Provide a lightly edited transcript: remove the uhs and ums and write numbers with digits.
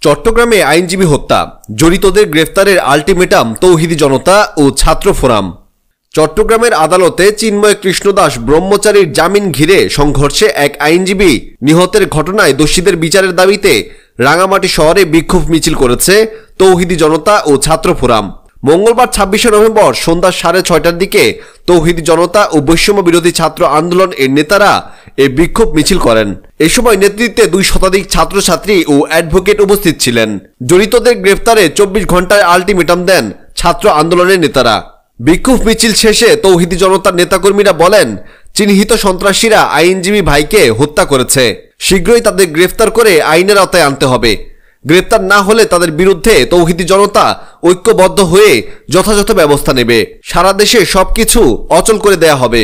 চট্টগ্রামে আইনজীবী হত্যা, জড়িতদের গ্রেফতারের আলটিমেটাম তৌহিদি জনতা ও ছাত্র ফোরাম। চট্টগ্রামের আদালতে চিন্ময় কৃষ্ণদাস ব্রহ্মচারীর জামিন ঘিরে সংঘর্ষে এক আইনজীবী নিহতের ঘটনায় দোষীদের বিচারের দাবিতে রাঙামাটি শহরে বিক্ষোভ মিছিল করেছে তৌহিদি জনতা ও ছাত্র ফোরাম। মঙ্গলবার ২৬শে নভেম্বর সন্ধ্যা ৬:৩০টার দিকে তৌহিদি জনতা ও বৈষম্য বিরোধী ছাত্র আন্দোলন এর নেতারা এই বিক্ষোভ মিছিল করেন। এ সময় নেতৃত্বে ২ শতাধিক ছাত্রছাত্রী ও অ্যাডভোকেট উপস্থিত ছিলেন। জড়িতদের গ্রেফতারে ২৪ ঘন্টায় আলটিমেটাম দেন ছাত্র আন্দোলনের নেতারা। বিক্ষোভ মিছিল শেষে তৌহিদি জনতার নেতাকর্মীরা বলেন, চিহ্নিত সন্ত্রাসীরা আইনজীবী ভাইকে হত্যা করেছে, শীঘ্রই তাদের গ্রেফতার করে আইনের আওতায় আনতে হবে। গ্রেফতার না হলে তাদের বিরুদ্ধে তৌহিদি জনতা ঐক্যবদ্ধ হয়ে যথাযথ ব্যবস্থা নেবে। সারা দেশে সবকিছু অচল করে দেয়া হবে।